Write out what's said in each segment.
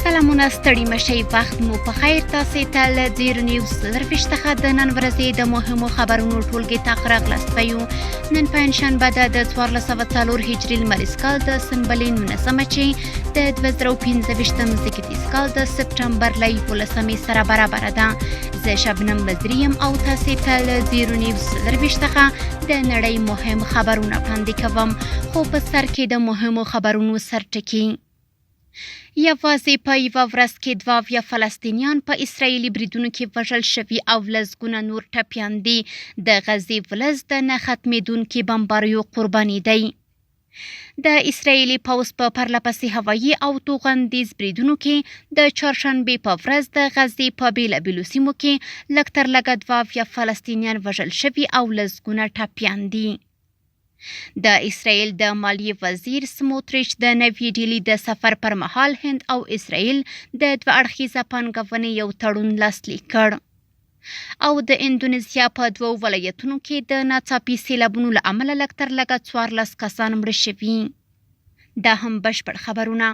سلامونه ستړي مشئ وخت مو په خیر تاسې ته له زیرو نیوز درویشت څخه د نن ورځې د مهمو خبرونو ټولګې ته راغلاست ویو نن پنجشنبه ده د 1404 هجري لمریز کال د سنبلې 19 چې د 2015 زیږدیز کال د سپټمبر له 11 سره برابر ده. زه شبنم وزیری یم او تاسې ته له زیرو نیوز درویشت څخه د نړۍ مهم خبرونه وړاندې کوم، خو په سر کې د مهمو خبرونو سرټکي. یوازې په یوه ورځ کې 2 فلسطینیان په اسرائیلي بریدونو کې وژل شوي او لسګونه نور ټپیان دي. د غزې فلز د نه ختمېدونکي بمباریو قرباني دی. د اسرائیلي پوځ په پرلهپسې هوایي او توغندیز بریدونو کې د چهارشنبې په ورځ د غزې په بېلابېلو سیمو کې لږ تر لږه 2 فلسطینیان وژل شوي او لسګونه ټپیان دي. د اسرائیل د مالیې وزیر سموتریچ د نوې ډیلي د سفر پر مهال هند او اسرائیل د 2 اړخیزه پانګونې یو تړون لاسلیک کړ. او د اندونیزیا په 2 ولایتونو کې د ناڅاپي سیلابونو له امله لږ تر لږه 14 کسان مړه شوي. دا هم بشپړ خبرونه.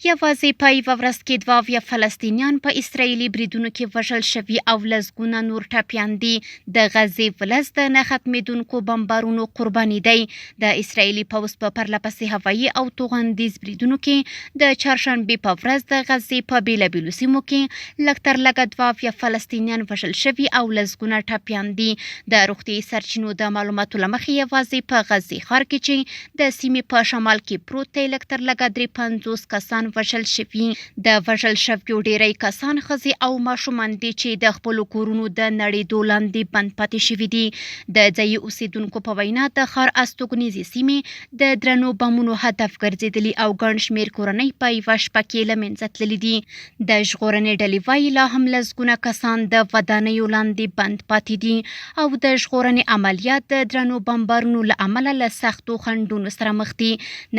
یوازې په یوه ورځ کې 2 فلسطینیان په اسرائیلي بریدونو کې وژل شوي او لسګونه نور ټپیان دي. د غزې فلز د نه ختمېدونکو بمبارونو قرباني دی. د اسرائیلي پوځ په پرلهپسې هوایي او توغندیز بریدونو کې د چهارشنبې په ورځ د غزې په بېلابېلو سیمو کې لږ تر لږه 2 فلسطینیان وژل شوي او لسګونه ټپیان دي. د روغتیایي سرچینو د معلوماتو له مخې یوازې په غزې ښار کې چې د سیمې په شمال کې پروت دی لږ تر لږه 350 کسان وژل شوي. د وژل شویو ډیری کسان ښځې او ماشومان دي چې د خپلو کورونو د نړېدو لاندې بند پاتې شوي دي. د ځایي اوسیدونکو په وینا د ښار استوګنیزې سیمې د درنو بمونو هدف ګرځېدلي او ګڼ شمېر کورنۍ په یوه شپه کې له منځه تللي دي. د ژغورنې ډلې وایي لا هم لسګونه کسان د ودانیو لاندې بند پاتې دي او د ژغورنې عملیات د درنو بمبارونو له امله له سختو خنډونو سره مخ دي.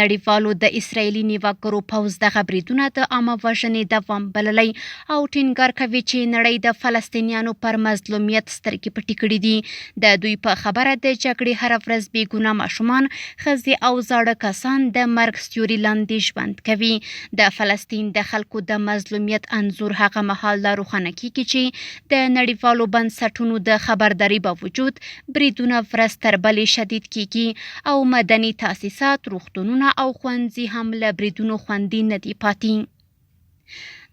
نړیوالو د اسرائیلي نیواګرو پوځ دغه بریدونه د عامه وژنې دوام بللی او ټینګار کوي چې نړۍ د فلسطینیانو پر مظلومیت سترګې پټې کړې دي. د دوی په خبره د جګړې هره ورځ بېګناه ماشومان، ښځې او زاړه کسان د مرګ سیوري لاندې ژوند کوي. د فلسطین د خلکو د مظلومیت انځور هغه مهال لا روښانه کیږي چې د نړیوالو بنسټونو د خبرداري باوجود بریدونه ورځ تر بلې شدید کیږي او مدني تاسیسات، روغتونونه او ښوونځي هم له بریدونو خوندي نه دي پاتې.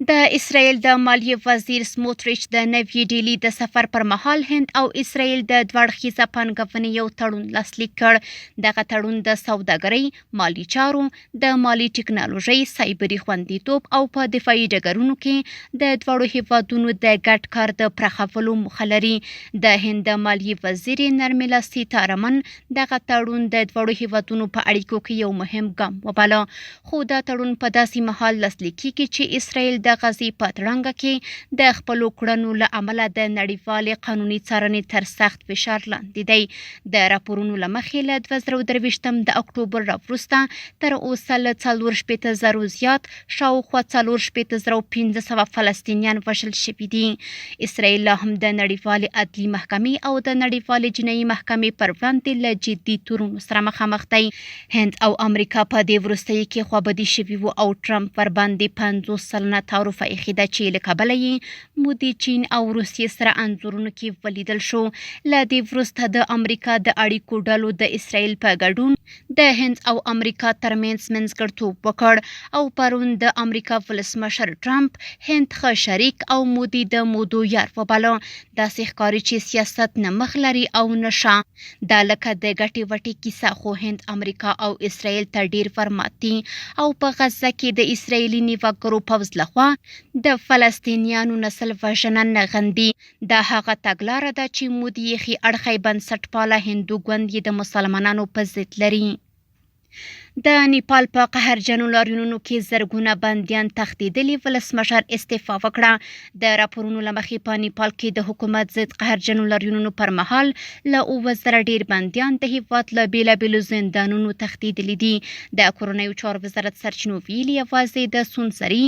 د اسرائیل د مالیې وزیر سموتریچ د نوې ډیلي د سفر پر مهال هند او اسرائیل د 2 اړخیزه پانګونې یو تړون لاسلیک کړ. دغه تړون د سوداګرۍ، مالي چارو، د مالي ټکنالوژۍ، سایبري خوندیتوب او په دفاعي ډګرونو کې د 2 هیوادونو د ګډ کار د پراخولو موخه لري. د هند د مالیې وزیر نرملا سیتارمن دغه تړون د 2 هیوادونو په اړیکو کې یو مهم ګام وباله، خو دا تړون په داسې مهال لاسلیک کیږي چې اسرائیل د غزې په تړانګه کې د خپلو کړنو له امله د نړیوالې قانوني څارنې تر سخت فشار لاندې دی. د راپورونو له مخې له 2023 د اکتوبر راوروسته تر اوسه له 480,000 زیات شاوخوا 485,500 فلسطینیان وژل شوي دي. اسرائیل لا هم د نړیوالې عدلي محکمې او د نړیوالې جنایي محکمې پر وړاندې له جدي تورونو سره مخامخ دی. هند او امریکا په دې وروستیو کې خوابدي شوي وو او ټرمپ ورباندې 50 سلنه تعرفه ایښې ده چې له کبله یې مودي چین او روسیې سره انځورونو کې ولیدل شو. له دې وروسته د امریکا د اړیکو ډلو د اسرائیل په ګډون د هند او امریکا ترمنځ منځګړیتوب وکړ او پرون د امریکا ولسمشر ټرمپ هند ښه شریک او مودي د مودو یار وباله. داسې ښکاري چې سیاست نه مخ لري او نه شا. دا لکه د ګټې وټې کیسه، خو هند، امریکا او اسرائیل ته ډیر فرمات دي او په غزه کې د اسرائیلي نیواګرو پوځ لخوا د فلسطینیانو نسل وژنه نه غندي. دا هغه تګلاره ده چې مودي یې ښي اړخی بنسټپاله هندو ګوند یې د مسلمانانو په ضد لري. د نیپال په قهرجنو لاریونونو کې زرګونه بندیان تښتېدلي، ولسمشر استعفا وکړه. د راپورونو له مخې په نیپال کې د حکومت ضد قهرجنو لاریونونو پر مهال له 7,000 ډیر بندیان د هیواد له بېلابېلو زندانونو تښتېدلي دي. د کورنیو چارو وزارت سرچینو ویلي یوازې د سونسري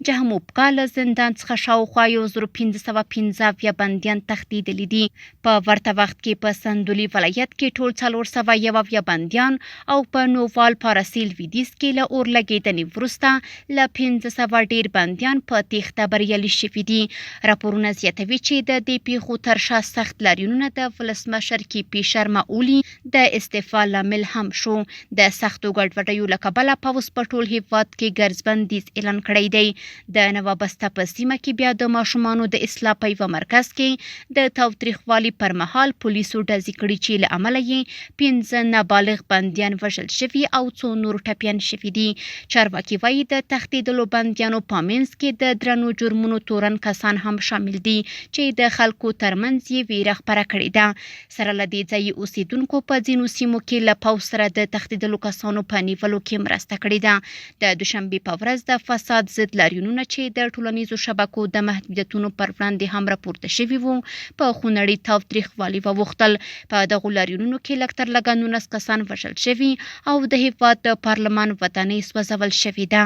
جهموپکا له زندان څخه شاوخوا 1550 بندیان تښتېدلي دي. په ورته وخت کې په سندولي ولایت کې ټول 401 بندیان او په نووال پارس سویل لویدیځ کې له اور لګېدنې وروسته له 1500 ډېر بندیان په تېښته بریالي شوي دي. راپورونه زیاتوي چې د دې پیښو تر شا سخت لاریونونه د ولسمشر کیپي شرما اولي د استعفا لامل هم شو. د سختو ګډوډیو له کبله پوځ په ټول هېواد کې ګرځبندیز اعلان کړی دی. د نوابسته په سیمه کې بیا د ماشومانو د اصلاح په یوه مرکز کې د تاوتریخوالي پر مهال پولیسو ډزې کړي چې له امله یې 15 نابالغ بندیان وژل شوي او څو نور ټپیان شوي دي. چارواکي وایي د تښتېدلو بندیانو په منځ کې د درنو جرمونو تورن کسان هم شامل دي چې د خلکو ترمنځ یې ویره خپره کړې ده. سره له دې ځایي اوسیدونکو په ځینو سیمو کې له پوځ سره د تښتېدلو کسانو په نیولو کې مرسته کړې ده. د دوشنبې په ورځ د فساد ضد لاریونونه چې د ټولنیزو شبکو د محدودیتونو پر وړاندې هم راپورته شوي وو په خونړي تاوتریخوالي واوښتل. په دغو لاریونونو کې لږ تر لږه 19 کسان وژل شوي او د هېواد د پارلمان ودانۍ سوځول شوې ده.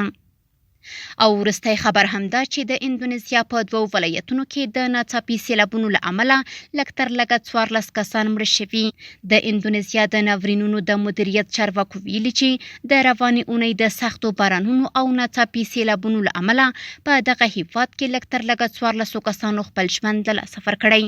او وروستی خبر همدا چې د اندونیزیا په 2 ولایتونو کې د ناڅاپي سیلابونو له امله لږ تر لږه 14 کسان مړه شوي. د اندونیزیا د ناورینونو د مدیریت چارواکو ویلي چې د روانې اونۍ د سختو بارانونو او ناڅاپي سیلابونو له امله په دغه هېواد کې لږ تر لږه 14 کسانو خپل ژوند له لاسه ورکړی.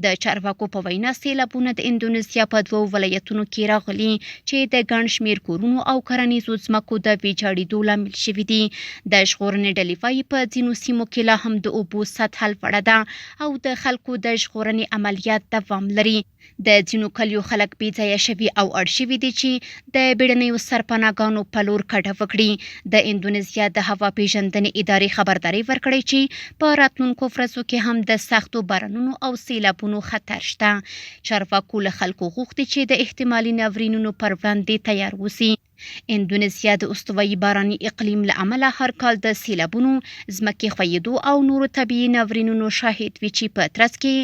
د چارواکو په وینا سیلابونه د اندونیزیا په 2 ولایتونو کې راغلي چې د ګڼ شمېر کورونو او کرنیزو ځمکو د ویجاړېدو لامل شوي دي. د ژغورنې ډلې وایي په ځینو سیمو کې لا هم د اوبو سطحه لوړه ده او د خلکو د ژغورنې عملیات دوام لري. د ځینو کلیو خلک بې ځایه شوي او اړ شوي دي چې د بیړنیو سرپناهګانو په لور کډه وکړي. د اندونیزیا د هوا پیژندنې ادارې خبرداری ورکړی چې په راتلونکو ورځو کې هم د سختو بارانونو او سیلابونو خطر شته. چارواکو له خلکو غوښتي چې د احتمالي ناورینونو پر وړاندې تیار اوسي. اندونیزیا د استوایي باراني اقلیم له امله هر کال د سیلابونو، ځمکې ښویېدو او نورو طبیعي ناورینونو شاهد وي چې په ترڅ کې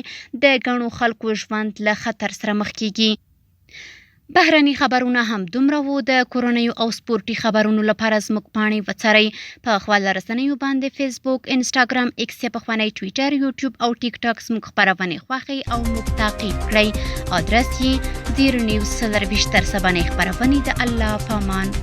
د ګڼو خلکو ژوند له خطر سره مخ کیږي. بهرني خبرونه هم دومره وو. د کورنیو او سپورټي خبرونو لپاره زموږ پاڼې وڅارئ. په خپل رسنیو باندې فیسبوک، انسټاګرام، ایکس یا پخوانی ټویټر، یوټیوب او ټیک ټاک زموږ خپرونې خوښئ او موږ تعقیب کړئ. ادرس یې 0 نیوز 24 تر سبا خپرونې. د الله په امان.